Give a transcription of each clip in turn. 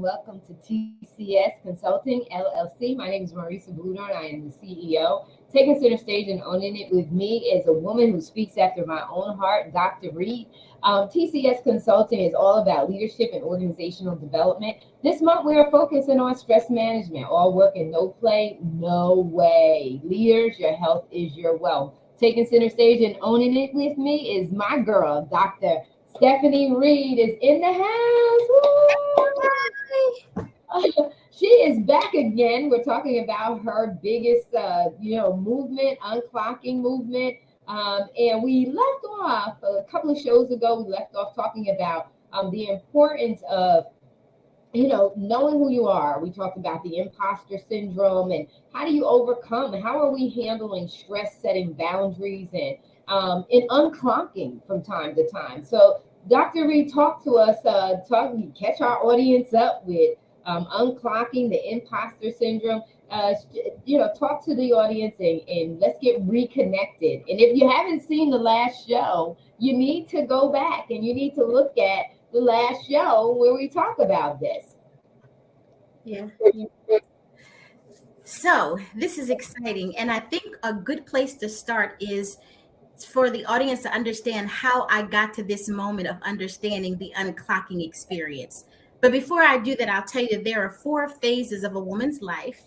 welcome to TCS Consulting LLC. My name is Marisa Bludorn. I am the CEO. Taking center stage and owning it with me is a woman who speaks after my own heart, Dr. Reid. TCS Consulting is all about leadership and organizational development. This month we are focusing on stress management. All work and no play? No way. Leaders, your health is your wealth. Taking center stage and owning it with me is my girl, Dr. Stephanie Reid is in the house. She is back again. We're talking about her biggest, movement, unclocking movement. And we left off a couple of shows ago. We left off talking about the importance of knowing who you are. We talked about the imposter syndrome and how do you overcome? How are we handling stress, setting boundaries, and unclocking from time to time? So Dr. Reid, talk to us, catch our audience up with unclocking the imposter syndrome. Talk to the audience and let's get reconnected. And if you haven't seen the last show, you need to go back and you need to look at the last show where we talk about this. Yeah. So this is exciting. And I think a good place to start is for the audience to understand how I got to this moment of understanding the unclocking experience. But before I do that, I'll tell you that there are 4 phases of a woman's life.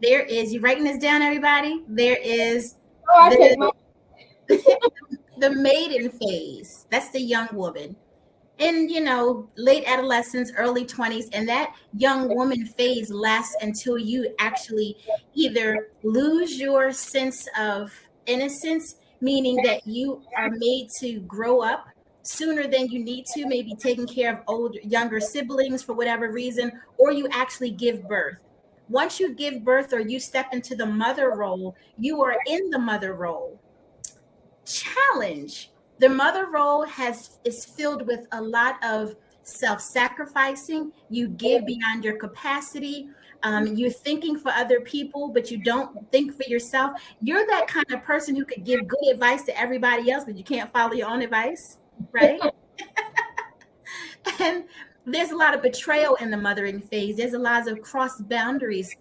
There is, you writing this down, everybody? There is the maiden phase. That's the young woman. In, late adolescence, early 20s, and that young woman phase lasts until you actually either lose your sense of innocence, meaning that you are made to grow up sooner than you need to, maybe taking care of younger siblings for whatever reason, or you actually give birth. Once you give birth or you step into the mother role, you are in the mother role. Challenge. The mother role is filled with a lot of self-sacrificing. You give beyond your capacity. You're thinking for other people, but you don't think for yourself. You're that kind of person who could give good advice to everybody else, but you can't follow your own advice, right? And there's a lot of betrayal in the mothering phase. There's a lot of cross boundaries.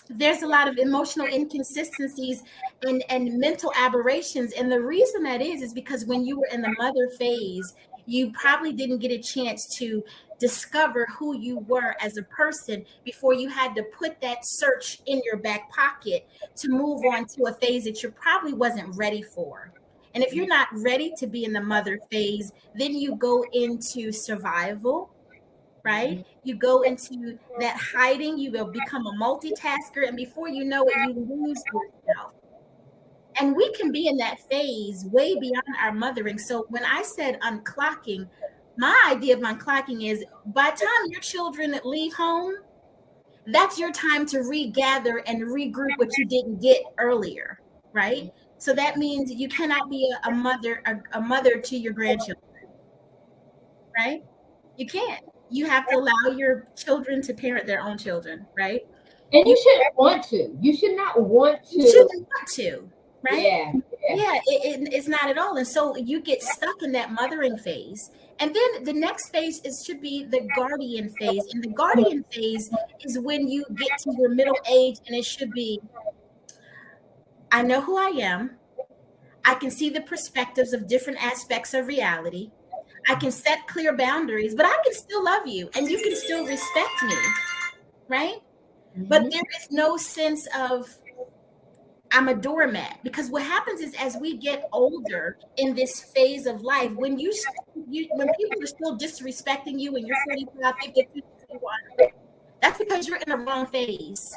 There's a lot of emotional inconsistencies and mental aberrations. And the reason that is because when you were in the mother phase, you probably didn't get a chance to discover who you were as a person before you had to put that search in your back pocket to move on to a phase that you probably wasn't ready for. And if you're not ready to be in the mother phase, then you go into survival, right? You go into that hiding, you will become a multitasker, and before you know it, you lose yourself. And we can be in that phase way beyond our mothering. So when I said unclocking, my idea of unclocking is by the time your children leave home, that's your time to regather and regroup what you didn't get earlier, right? So that means you cannot be a mother to your grandchildren, right? You can't. You have to allow your children to parent their own children, right? And you shouldn't want to. You should not want to. You shouldn't want to, right? Yeah. It's not at all. And so you get stuck in that mothering phase. And then the next phase should be the guardian phase. And the guardian phase is when you get to your middle age, and it should be, I know who I am. I can see the perspectives of different aspects of reality. I can set clear boundaries, but I can still love you and you can still respect me, right? Mm-hmm. But there is no sense of I'm a doormat, because what happens is as we get older in this phase of life, when when people are still disrespecting you and you're 45, 52, 51, that's because you're in the wrong phase.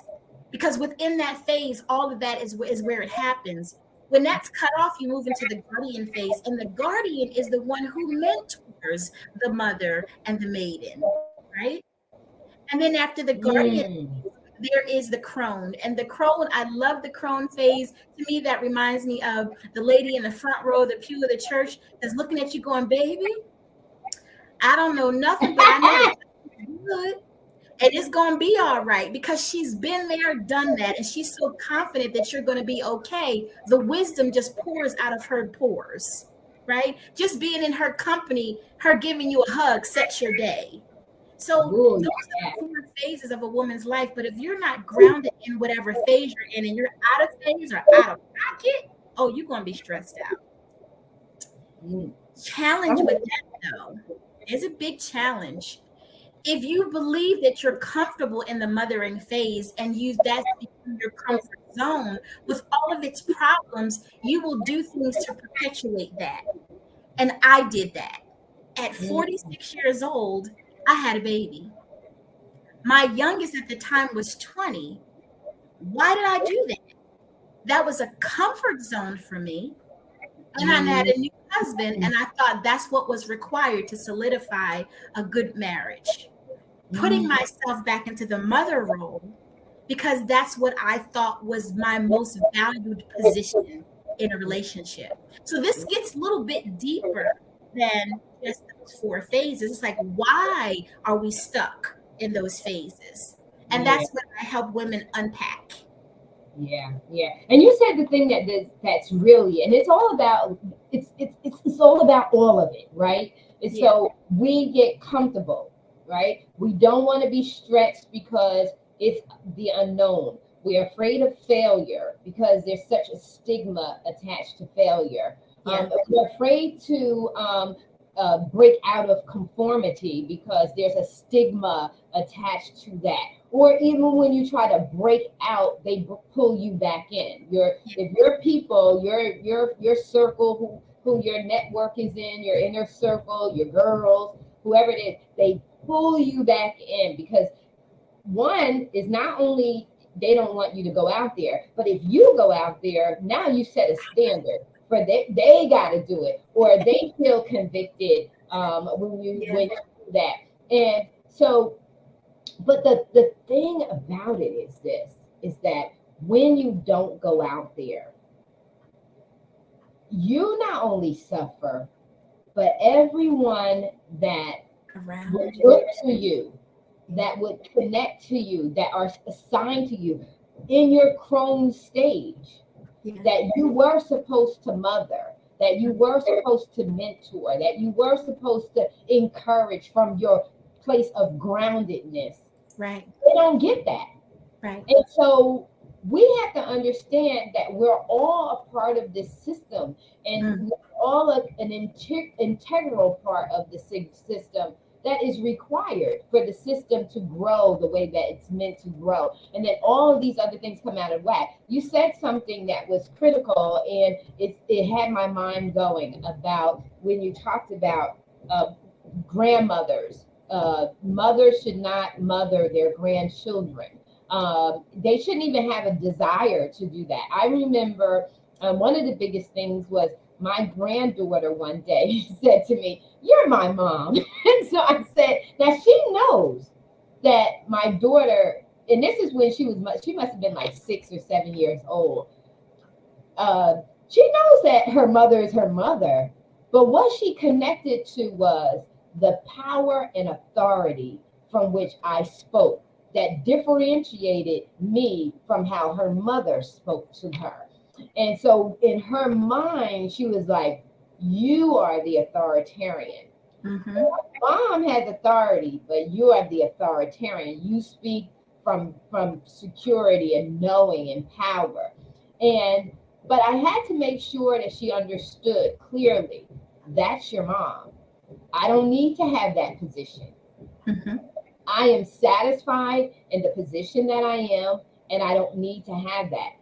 Because within that phase, all of that is where it happens. When that's cut off, you move into the guardian phase, and the guardian is the one who mentors the mother and the maiden, right? And then after the guardian, there is the crone. And the crone, I love the crone phase. To me, that reminds me of the lady in the front row of the pew of the church that's looking at you going, baby, I don't know nothing, but I know you're good. And it's going to be all right, because she's been there, done that. And she's so confident that you're going to be okay. The wisdom just pours out of her pores, right? Just being in her company, her giving you a hug sets your day. So Ooh, those yeah. are the 4 phases of a woman's life. But if you're not grounded in whatever phase you're in and you're out of phase or out of pocket, oh, you're going to be stressed out. Mm. Challenge with that, though, is a big challenge. If you believe that you're comfortable in the mothering phase and that's become your comfort zone with all of its problems, you will do things to perpetuate that. And I did that. At Mm. 46 years old, I had a baby. My youngest at the time was 20. Why did I do that? That was a comfort zone for me. And I had a new husband, and I thought that's what was required to solidify a good marriage. Putting myself back into the mother role because that's what I thought was my most valued position in a relationship. So this gets a little bit deeper than just those 4 phases. It's like, why are we stuck in those phases? And Yeah. that's what I help women unpack. Yeah, yeah. And you said the thing that's really, and it's all about it's all about all of it, right? And Yeah. so we get comfortable, right? We don't want to be stretched because it's the unknown. We're afraid of failure because there's such a stigma attached to failure. Yeah. We're afraid to break out of conformity because there's a stigma attached to that. Or even when you try to break out, they pull you back in. If your people, your circle, who your network is in, your inner circle, your girls, whoever it is, they pull you back in because one is not only they don't want you to go out there, but if you go out there, now you set a standard for they got to do it, or they feel convicted when you do that. And so, but the thing about it is that when you don't go out there, you not only suffer, but everyone that Around would you. look to you, that would connect to you, that are assigned to you in your crone stage, that you were supposed to mother, that you were supposed to mentor, that you were supposed to encourage from your place of groundedness. Right. They don't get that. Right. And so we have to understand that we're all a part of this system, and we're all an integral part of the system that is required for the system to grow the way that it's meant to grow. And then all of these other things come out of whack. You said something that was critical, and it had my mind going about when you talked about grandmothers. Mothers should not mother their grandchildren. They shouldn't even have a desire to do that. I remember one of the biggest things was my granddaughter one day said to me, "You're my mom." And so I said, now she knows that my daughter, and this is when she must have been like 6 or 7 years old. She knows that her mother is her mother, but what she connected to was the power and authority from which I spoke that differentiated me from how her mother spoke to her. And so in her mind, she was like, "You are the authoritarian. Mom has authority, but you are the authoritarian. You speak from security and knowing and power." And but I had to make sure that she understood clearly, that's your mom. I don't need to have that position. I am satisfied in the position that I am, and I don't need to have that.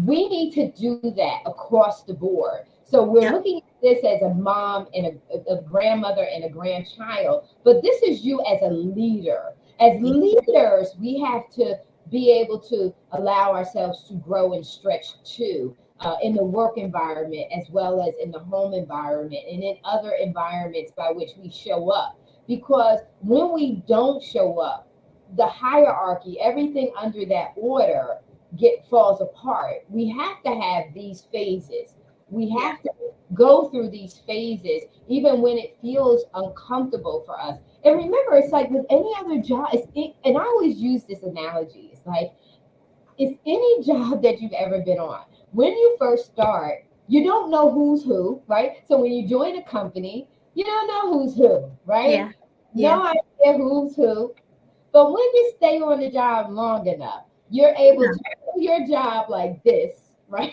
We need to do that across the board. So we're looking at this as a mom and a grandmother and a grandchild, but this is you as a leader. As leaders, we have to be able to allow ourselves to grow and stretch too, in the work environment as well as in the home environment and in other environments by which we show up. Because when we don't show up, the hierarchy, everything under that order falls apart. We have to have these phases. We have to go through these phases, even when it feels uncomfortable for us. And remember, it's like with any other job, and I always use this analogy. It's like, it's any job that you've ever been on. When you first start, you don't know who's who, right? So when you join a company, you don't know who's who, right? No care who's who. But when you stay on the job long enough, you're able to do your job like this, right?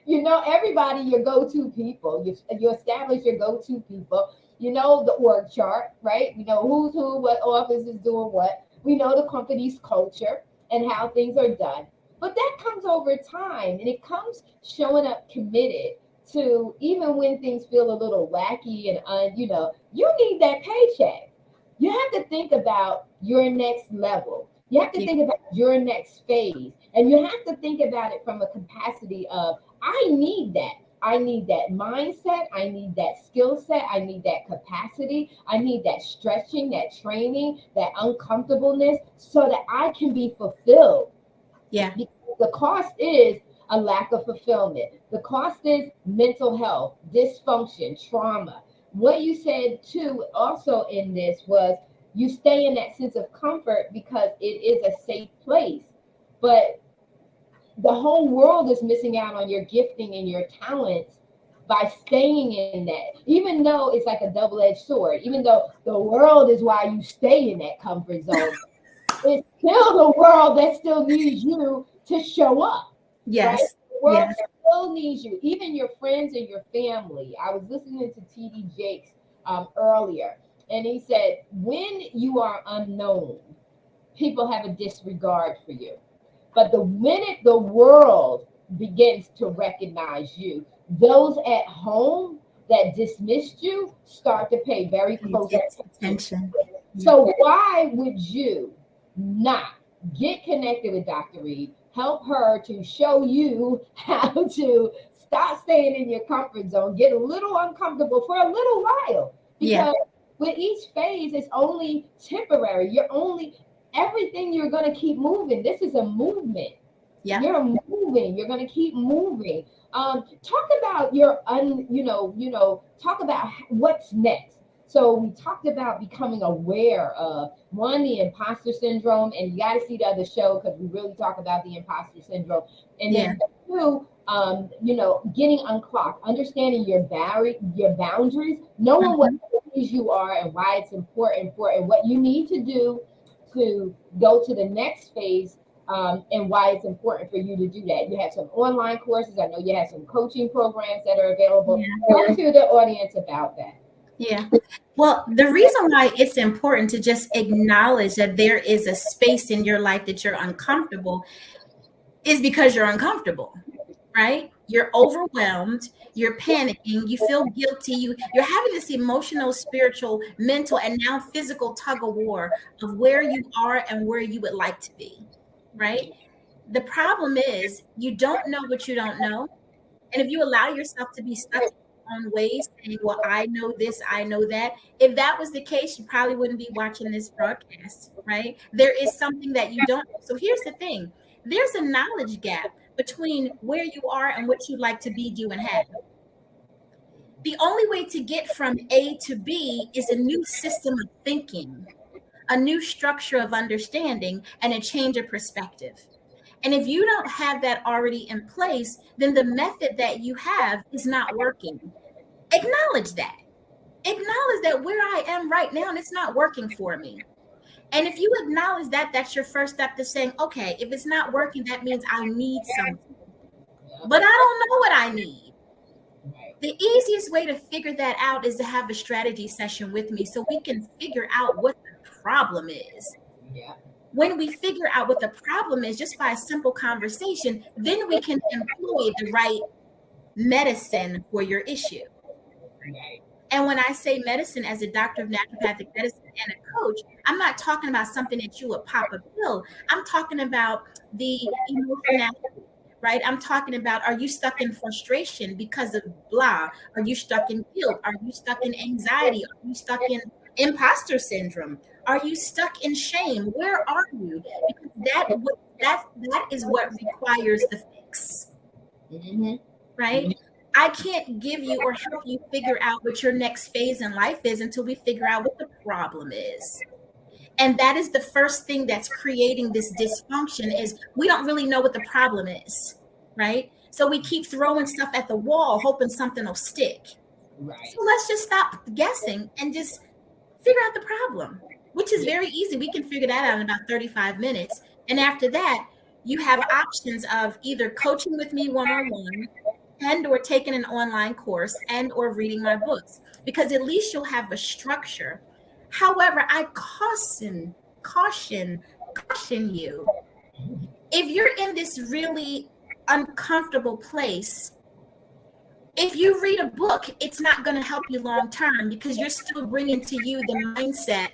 You know everybody, your go-to people. You establish your go-to people. You know the org chart, right? You know who's who, what office is doing what. We know the company's culture and how things are done. But that comes over time, and it comes showing up committed to even when things feel a little wacky and you need that paycheck. You have to think about your next level. You have to think about your next phase, and you have to think about it from a capacity of I need that. I need that mindset. I need that skill set. I need that capacity. I need that stretching, that training, that uncomfortableness so that I can be fulfilled. Yeah. Because the cost is a lack of fulfillment. The cost is mental health, dysfunction, trauma. What you said too, also in this, was you stay in that sense of comfort because it is a safe place. But the whole world is missing out on your gifting and your talents by staying in that, even though it's like a double-edged sword, even though the world is why you stay in that comfort zone, it's still the world that still needs you to show up. Right? Yes. The world Yes. still needs you, even your friends and your family. I was listening to TD Jakes earlier, and he said, when you are unknown, people have a disregard for you. But the minute the world begins to recognize you, those at home that dismissed you start to pay very close attention. So why would you not get connected with Dr. Reid, help her to show you how to stop staying in your comfort zone, get a little uncomfortable for a little while? Because with each phase, it's only temporary. Everything you're going to keep moving. This is a movement. Yeah. You're moving. You're going to keep moving. Talk about talk about what's next. So we talked about becoming aware of one, the imposter syndrome, and you got to see the other show because we really talk about the imposter syndrome. And then two, getting unclocked, understanding your boundaries, knowing what you are and why it's important for and what you need to do to go to the next phase, and why it's important for you to do that. You have some online courses. I know you have some coaching programs that are available. Talk to the audience about that. Yeah. Well, the reason why it's important to just acknowledge that there is a space in your life that you're uncomfortable is because you're uncomfortable, right? You're overwhelmed, you're panicking, you feel guilty, you're having this emotional, spiritual, mental, and now physical tug of war of where you are and where you would like to be, right? The problem is you don't know what you don't know. And if you allow yourself to be stuck in your own ways, saying, well, I know this, I know that. If that was the case, you probably wouldn't be watching this broadcast, right? There is something that you don't know. So here's the thing. There's a knowledge gap between where you are and what you'd like to be, do, and have. The only way to get from A to B is a new system of thinking, a new structure of understanding, and a change of perspective. And if you don't have that already in place, then the method that you have is not working. Acknowledge that. Acknowledge that where I am right now, and it's not working for me. And if you acknowledge that, that's your first step to saying, okay, if it's not working, that means I need something. But I don't know what I need. The easiest way to figure that out is to have a strategy session with me so we can figure out what the problem is. Yeah. When we figure out what the problem is just by a simple conversation, then we can employ the right medicine for your issue. And when I say medicine as a doctor of naturopathic medicine and a coach, I'm not talking about something that you would pop a pill. I'm talking about the emotionality, right? I'm talking about, are you stuck in frustration because of blah? Are you stuck in guilt? Are you stuck in anxiety? Are you stuck in imposter syndrome? Are you stuck in shame? Where are you? Because that is what requires the fix, right? I can't give you or help you figure out what your next phase in life is until we figure out what the problem is. And that is the first thing that's creating this dysfunction is we don't really know what the problem is, right? So we keep throwing stuff at the wall, hoping something will stick. Right. So let's just stop guessing and just figure out the problem. which is very easy. We can figure that out in about 35 minutes. And after that, you have options of either coaching with me one-on-one and or taking an online course and or reading my books, because at least you'll have a structure. However, I caution you, if you're in this really uncomfortable place, if you read a book, it's not going to help you long term, because you're still bringing to you the mindset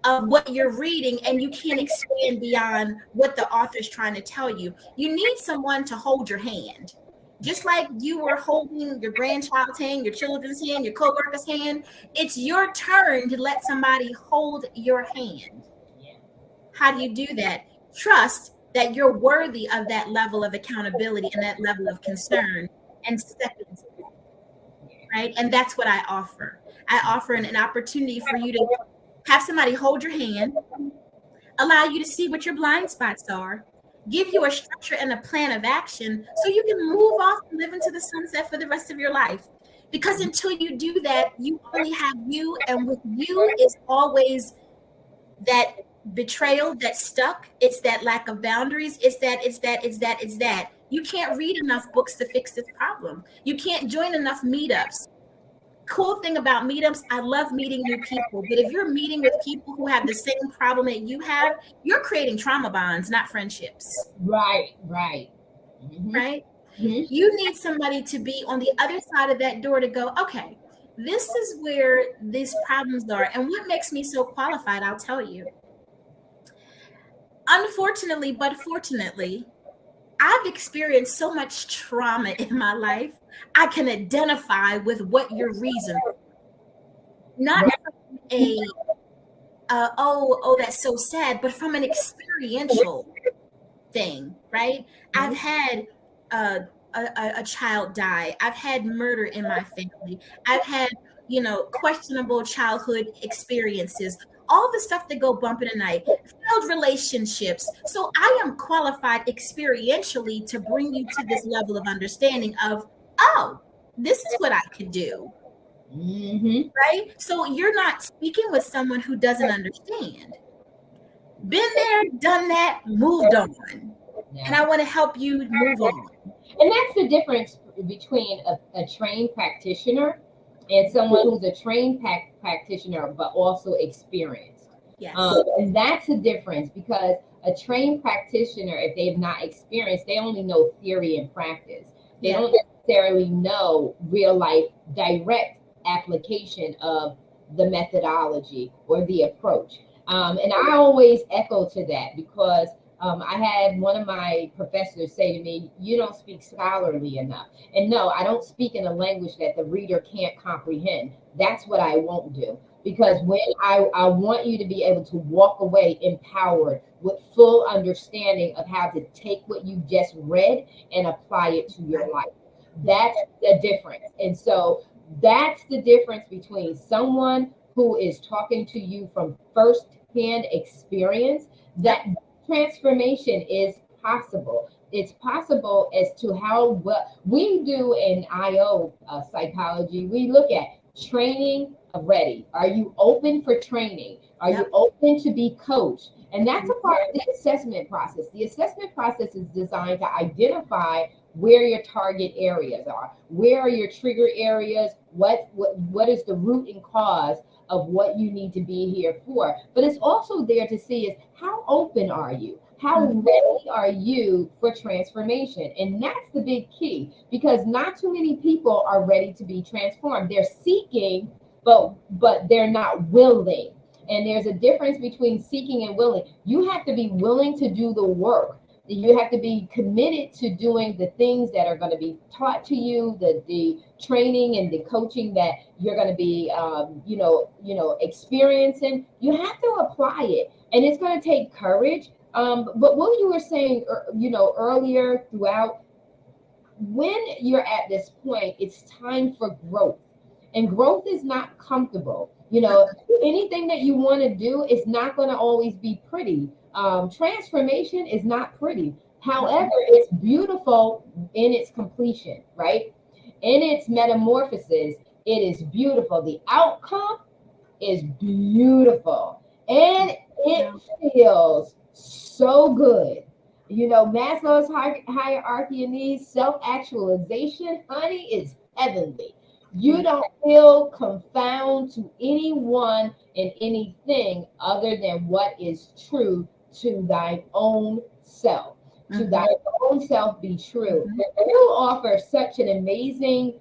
of what you're reading, and you can't expand beyond what the author's trying to tell you. You need someone to hold your hand. Just like you were holding your grandchild's hand, your children's hand, your coworker's hand, it's your turn to let somebody hold your hand. How do you do that? Trust that you're worthy of that level of accountability and that level of concern, and step into it, right? And that's what I offer. I offer an opportunity for you to have somebody hold your hand, allow you to see what your blind spots are, give you a structure and a plan of action so you can move off and live into the sunset for the rest of your life. Because until you do that, you only have you, and with you is always that betrayal, that stuck. It's that lack of boundaries. It's that. You can't read enough books to fix this problem. You can't join enough meetups. Cool thing about meetups, I love meeting new people, but if you're meeting with people who have the same problem that you have, you're creating trauma bonds, not friendships. Right. Mm-hmm. Right? Mm-hmm. You need somebody to be on the other side of that door to go, okay, this is where these problems are. And what makes me so qualified, I'll tell you. Unfortunately, but fortunately, I've experienced so much trauma in my life, I can identify with what your reason is. Not from oh, that's so sad, but from an experiential thing, right? I've had a child die. I've had murder in my family. I've had, questionable childhood experiences. All the stuff that go bump in the night, failed relationships. So I am qualified experientially to bring you to this level of understanding of, oh, this is what I could do. Mm-hmm. Right? So you're not speaking with someone who doesn't understand. Been there, done that, moved on. Yeah. And I want to help you move on. And that's the difference between a trained practitioner and someone who's a trained practitioner, but also experienced. Yes. And that's the difference, because a trained practitioner, if they have not experienced, they only know theory and practice. They don't necessarily know real life direct application of the methodology or the approach. And I always echo to that, because I had one of my professors say to me, you don't speak scholarly enough. And no, I don't speak in a language that the reader can't comprehend. That's what I won't do. Because when I want you to be able to walk away empowered with full understanding of how to take what you just read and apply it to your life. That's the difference. And so that's the difference between someone who is talking to you from first-hand experience, that transformation is possible. It's possible as to how what we do in IO psychology. We look at training ready. Are you open for training? Are you open to be coached? And that's a part of the assessment process. The assessment process is designed to identify where your target areas are. Where are your trigger areas? What is the root and cause of what you need to be here for? But it's also there to see is, how open are you? How ready are you for transformation? And that's the big key, because not too many people are ready to be transformed. They're seeking, but they're not willing. And there's a difference between seeking and willing. You have to be willing to do the work. You have to be committed to doing the things that are going to be taught to you, the training and the coaching that you're going to be, experiencing. You have to apply it, and it's going to take courage. But what you were saying, earlier throughout, when you're at this point, it's time for growth, and growth is not comfortable. Anything that you want to do is not going to always be pretty. Transformation is not pretty. However, it's beautiful in its completion, right? In its metamorphosis, it is beautiful. The outcome is beautiful. and it feels so good. You know, Maslow's hierarchy of needs, self-actualization, honey, is heavenly. You don't feel confound to anyone and anything other than what is true to thy own self. To thy own self be true. You offer such an amazing,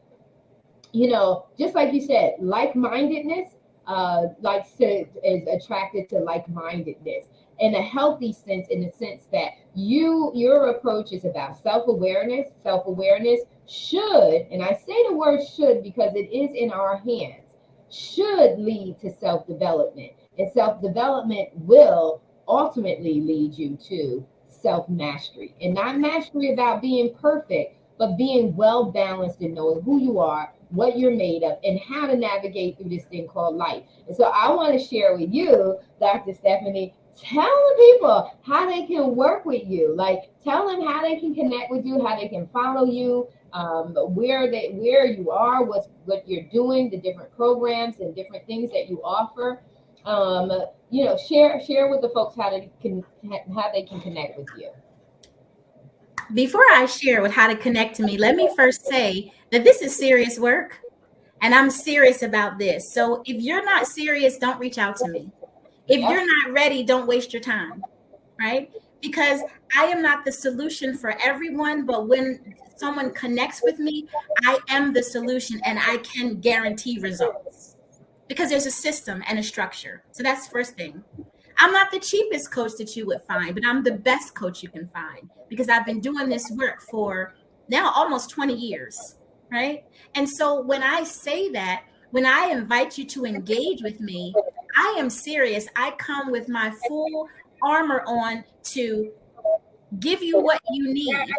you know, just like you said, like-mindedness, is attracted to like-mindedness in a healthy sense, in the sense that your approach is about self-awareness. Self-awareness should, and I say the word should because it is in our hands, should lead to self-development, and self-development will ultimately lead you to self-mastery, and not mastery about being perfect, but being well balanced and knowing who you are, what you're made of, and how to navigate through this thing called life. And so I want to share with you, Dr. Stephanie, tell the people how they can work with you. Like, tell them how they can connect with you, how they can follow you, where you are, what you're doing, the different programs and different things that you offer. You know, share with the folks how they can connect with you. Before I share with how to connect to me, let me first say that this is serious work and I'm serious about this. So if you're not serious, don't reach out to me. If you're not ready, don't waste your time, right? Because I am not the solution for everyone, but when someone connects with me, I am the solution and I can guarantee results because there's a system and a structure. So that's the first thing. I'm not the cheapest coach that you would find, but I'm the best coach you can find because I've been doing this work for now almost 20 years, right? And so when I say that, when I invite you to engage with me, I am serious. I come with my full armor on to give you what you need,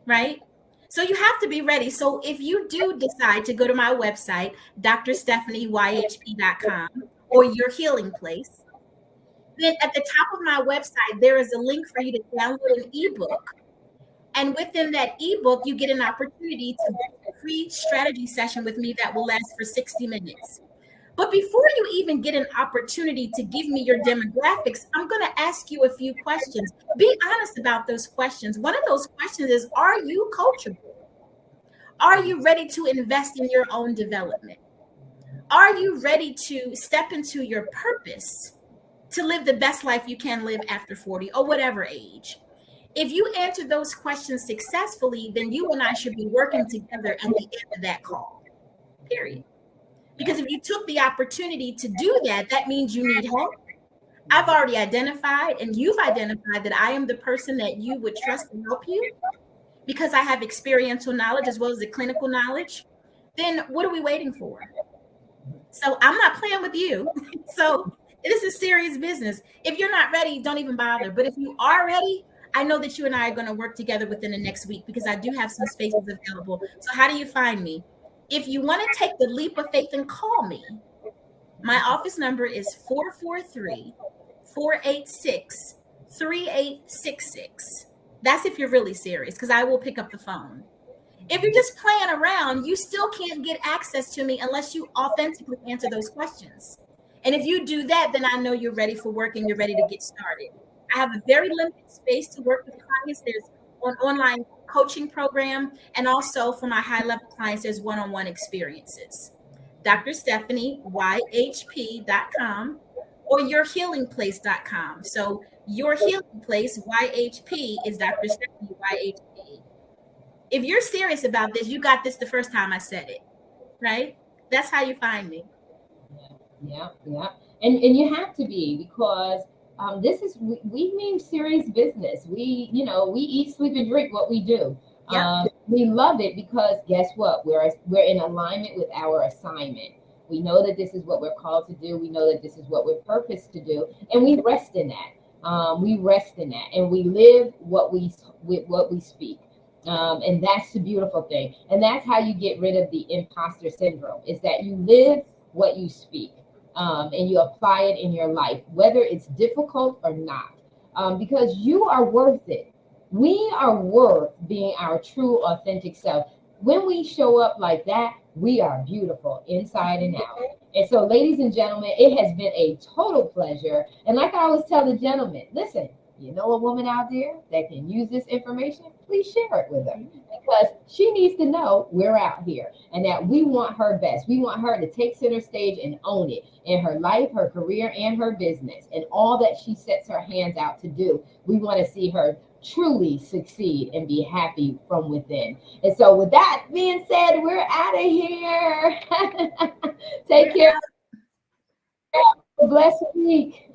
right? So you have to be ready. So if you do decide to go to my website, drstephanieyhp.com, or Your Healing Place, then at the top of my website, there is a link for you to download an ebook. And within that ebook, you get an opportunity to book a free strategy session with me that will last for 60 minutes. But before you even get an opportunity to give me your demographics, I'm going to ask you a few questions. Be honest about those questions. One of those questions is, are you coachable? Are you ready to invest in your own development? Are you ready to step into your purpose to live the best life you can live after 40 or whatever age? If you answer those questions successfully, then you and I should be working together at the end of that call, period. Because if you took the opportunity to do that, that means you need help. I've already identified, and you've identified that I am the person that you would trust to help you because I have experiential knowledge as well as the clinical knowledge. Then what are we waiting for? So I'm not playing with you. So this is serious business. If you're not ready, don't even bother. But if you are ready, I know that you and I are going to work together within the next week because I do have some spaces available. So how do you find me? If you want to take the leap of faith and call me, my office number is 443-486-3866. That's if you're really serious, because I will pick up the phone. If you're just playing around, you still can't get access to me unless you authentically answer those questions. And if you do that, then I know you're ready for work and you're ready to get started. I have a very limited space to work with clients. There's an online coaching program, and also for my high-level clients, there's one-on-one experiences. drstephanieyhp.com or yourhealingplace.com. So Your Healing Place, YHP, is Dr. Stephanie, YHP. If you're serious about this, you got this the first time I said it, right? That's how you find me. Yeah. And you have to be, because this is, we mean serious business. We eat, sleep, and drink what we do. Yep. We love it because guess what? We're in alignment with our assignment. We know that this is what we're called to do. We know that this is what we're purposed to do, and we rest in that. We rest in that, and we live what we speak. And that's the beautiful thing. And that's how you get rid of the imposter syndrome, is that you live what you speak, and you apply it in your life, whether it's difficult or not, because you are worth it. We are worth being our true, authentic self. When we show up like that, we are beautiful inside and out. And so, ladies and gentlemen, it has been a total pleasure. And like I always tell the gentlemen, listen, you know a woman out there that can use this information, please share it with her because she needs to know we're out here and that we want her best. We want her to take center stage and own it in her life, her career, and her business, and all that she sets her hands out to do. We want to see her truly succeed and be happy from within. And so, with that being said, we're out of here. Take care. Blessed week.